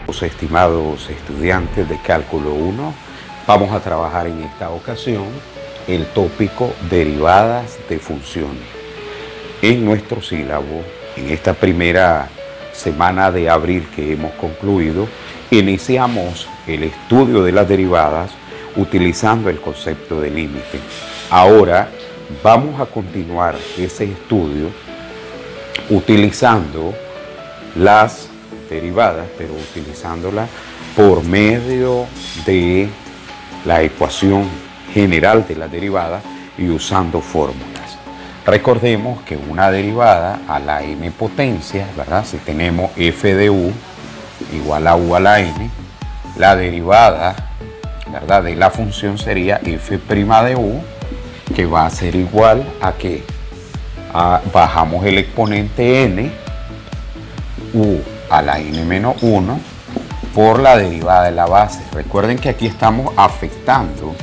Los estimados estudiantes de Cálculo 1, vamos a trabajar en esta ocasión el tópico derivadas de funciones. En nuestro sílabo, en esta primera semana de abril que hemos concluido, iniciamos el estudio de las derivadas utilizando el concepto de límite. Ahora vamos a continuar ese estudio utilizando las derivadas, pero utilizándolas por medio de la ecuación general de la derivada y usando fórmulas. Recordemos que una derivada a la n potencia, ¿verdad? Si tenemos f de u igual a u a la n, la derivada, ¿verdad?, de la función sería f' de u, que va a ser igual a que bajamos el exponente n, u a la n menos 1, por la derivada de la base. Recuerden que aquí estamos afectando,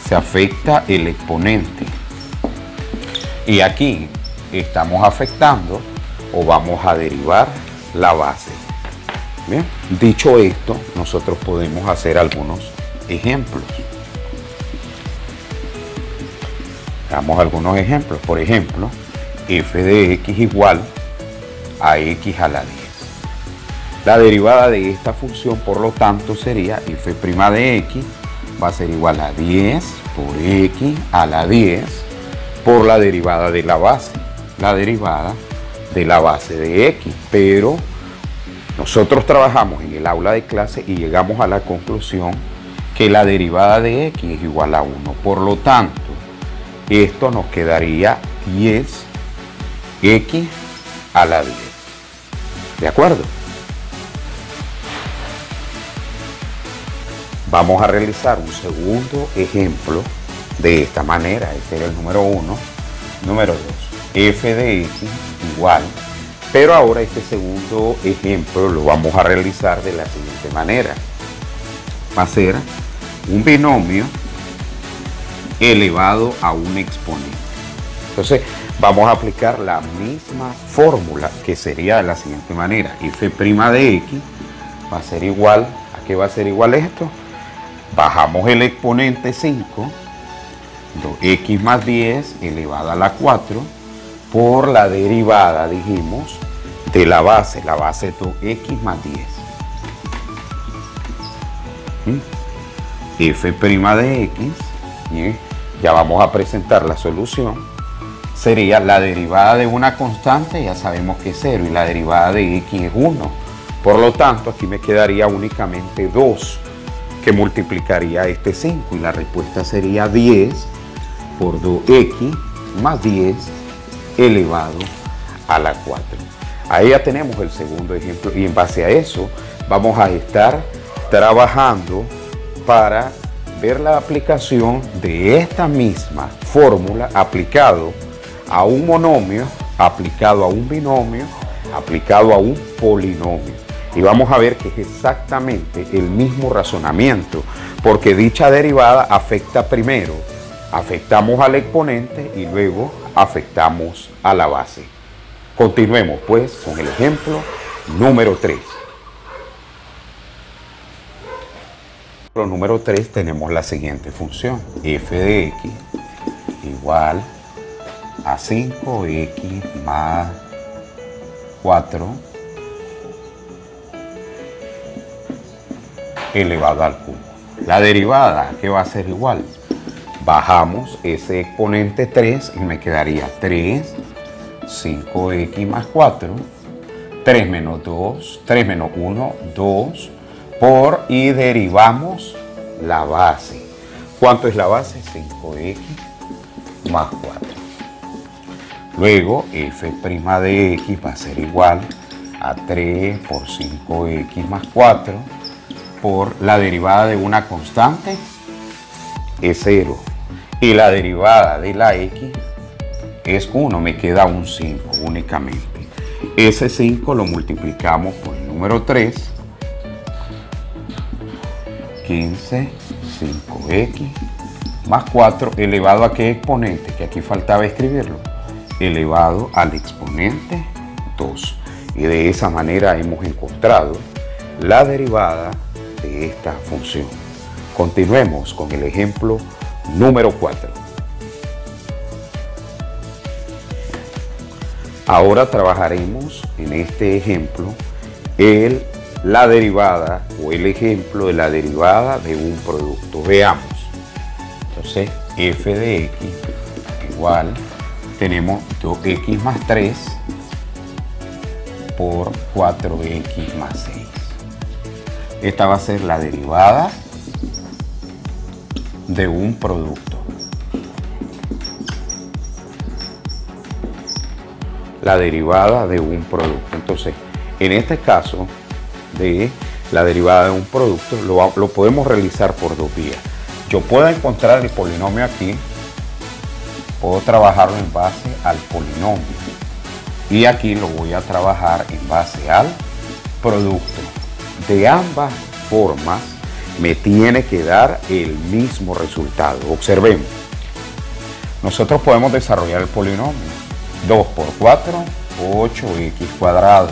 se afecta el exponente. Y aquí estamos afectando o vamos a derivar la base. Bien, dicho esto, nosotros podemos hacer algunos ejemplos. Damos algunos ejemplos. Por ejemplo, f de x igual a x a la 10. La derivada de esta función, por lo tanto, sería f' de x va a ser igual a 10 por x a la 10 por la derivada de la base. La derivada de la base de x. Pero nosotros trabajamos en el aula de clase y llegamos a la conclusión que la derivada de x es igual a 1. Por lo tanto, esto nos quedaría 10x a la 10. ¿De acuerdo? Vamos a realizar un segundo ejemplo de esta manera. Este era el número 1. Número 2. F de x igual. Pero ahora este segundo ejemplo lo vamos a realizar de la siguiente manera. Va a ser un binomio elevado a un exponente. Entonces, vamos a aplicar la misma fórmula, que sería de la siguiente manera. F' de x va a ser igual, ¿a qué va a ser igual esto? Bajamos el exponente 5, 2x más 10 elevado a la 4, por la derivada, dijimos, de la base es 2x más 10. F' de x, y ya vamos a presentar la solución, sería la derivada de una constante, ya sabemos que es 0, y la derivada de x es 1. Por lo tanto, aquí me quedaría únicamente 2, que multiplicaría este 5, y la respuesta sería 10 por 2x más 10 elevado a la 4. Ahí ya tenemos el segundo ejemplo, y en base a eso vamos a estar trabajando para ver la aplicación de esta misma fórmula aplicado a un monomio, aplicado a un binomio, aplicado a un polinomio. Y vamos a ver que es exactamente el mismo razonamiento, porque dicha derivada afecta primero, afectamos al exponente y luego afectamos a la base. Continuemos pues con el ejemplo número 3. Número 3 tenemos la siguiente función. F de x igual a 5x más 4 elevado al cubo. La derivada, ¿qué va a ser igual? Bajamos ese exponente 3 y me quedaría 3, 5x más 4, 3 menos 2, 3 menos 1, 2, por, y derivamos la base. ¿Cuánto es la base? 5x más 4. Luego, f' de x va a ser igual a 3 por 5x más 4 por la derivada de una constante es 0. Y la derivada de la x es 1. Me queda un 5 únicamente. Ese 5 lo multiplicamos por el número 3. 15, 5x más 4 elevado a qué exponente, que aquí faltaba escribirlo, elevado al exponente 2. Y de esa manera hemos encontrado la derivada de esta función. Continuemos con el ejemplo número 4. Ahora trabajaremos en este ejemplo la derivada o el ejemplo de la derivada de un producto. Veamos. Entonces, f de x igual, tenemos 2x más 3 por 4x más 6. Esta va a ser la derivada de un producto. La derivada de un producto. Entonces, en este caso de la derivada de un producto, lo podemos realizar por dos vías. Yo puedo encontrar el polinomio aquí, puedo trabajarlo en base al polinomio. Y aquí lo voy a trabajar en base al producto. De ambas formas me tiene que dar el mismo resultado. Observemos. Nosotros podemos desarrollar el polinomio. 2 por 4, 8x cuadrado.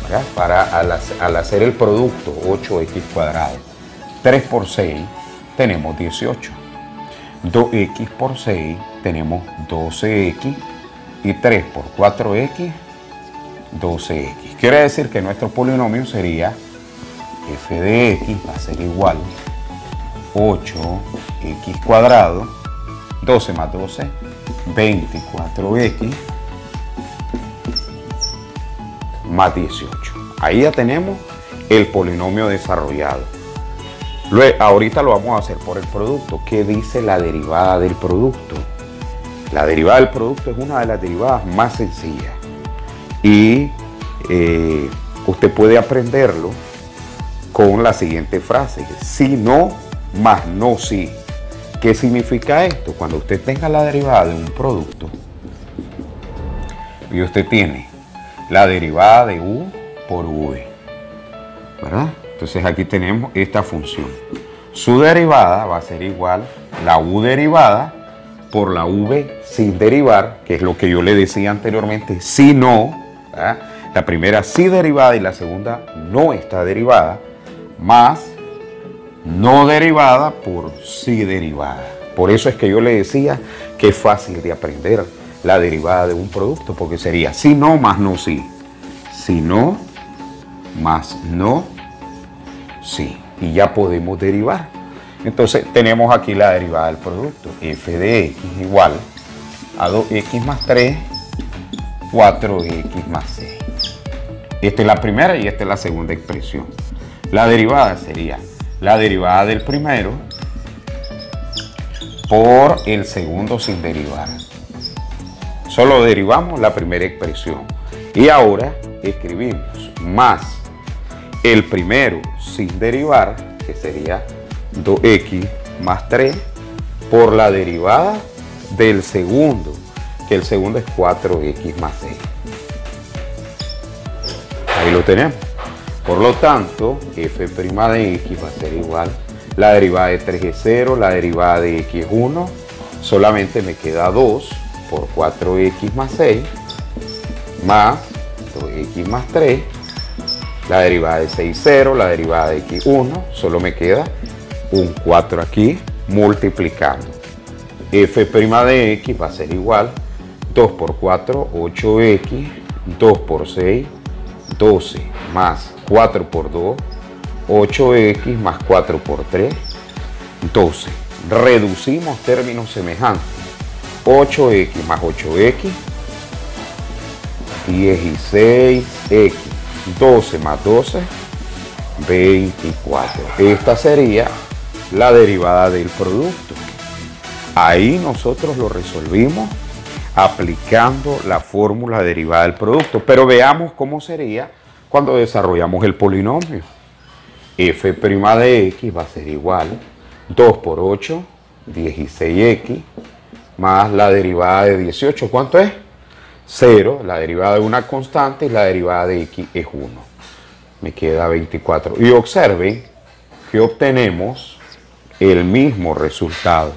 ¿Verdad? Para al hacer el producto, 8x cuadrado. 3 por 6 tenemos 18. 2x por 6 tenemos 12x. Y 3 por 4x, 12x. Quiere decir que nuestro polinomio sería f de x va a ser igual 8x cuadrado, 12 más 12, 24x más 18. Ahí ya tenemos el polinomio desarrollado. Luego, ahorita lo vamos a hacer por el producto. ¿Qué dice la derivada del producto? La derivada del producto es una de las derivadas más sencillas y usted puede aprenderlo con la siguiente frase: si no más no si. ¿Qué significa esto? Cuando usted tenga la derivada de un producto y usted tiene la derivada de u por v, ¿verdad? Entonces aquí tenemos esta función. Su derivada va a ser igual la u derivada por la v sin derivar, que es lo que yo le decía anteriormente, si no, ¿verdad? La primera sí derivada y la segunda no está derivada, más no derivada por sí derivada. Por eso es que yo le decía que es fácil de aprender la derivada de un producto, porque sería si no más no sí, si no más no sí, y ya podemos derivar. Entonces tenemos aquí la derivada del producto, f de x igual a 2x más 3, 4x más 6. Esta es la primera y esta es la segunda expresión. La derivada sería la derivada del primero por el segundo sin derivar. Solo derivamos la primera expresión. Y ahora escribimos más el primero sin derivar, que sería 2x más 3 por la derivada del segundo, que el segundo es 4x más 6. Ahí lo tenemos. Por lo tanto, f' de x va a ser igual, la derivada de 3 es 0, la derivada de x es 1, solamente me queda 2 por 4x más 6, más 2x más 3, la derivada de 6 0, la derivada de x 1, solo me queda un 4 aquí, multiplicando. F' de x va a ser igual 2 por 4, 8x, 2 por 6, 12, más 4 por 2, 8x más 4 por 3, 12. Reducimos términos semejantes. 8x más 8x, 16x, 12 más 12, 24. Esta sería la derivada del producto. Ahí nosotros lo resolvimos aplicando la fórmula derivada del producto. Pero veamos cómo sería cuando desarrollamos el polinomio. F' de x va a ser igual 2 por 8, 16x, más la derivada de 18. ¿Cuánto es? 0. La derivada de una constante y la derivada de x es 1. Me queda 24. Y observen que obtenemos el mismo resultado.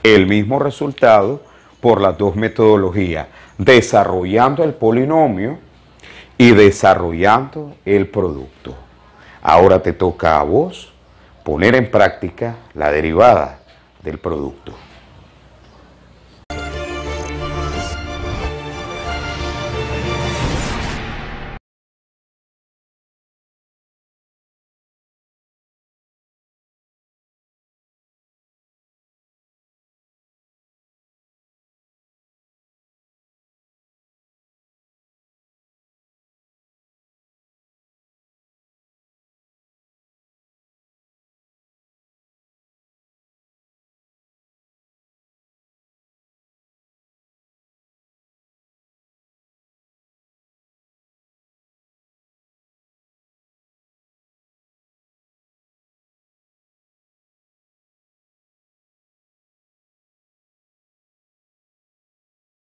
El mismo resultado por las dos metodologías, desarrollando el polinomio y desarrollando el producto. Ahora te toca a vos poner en práctica la derivada del producto.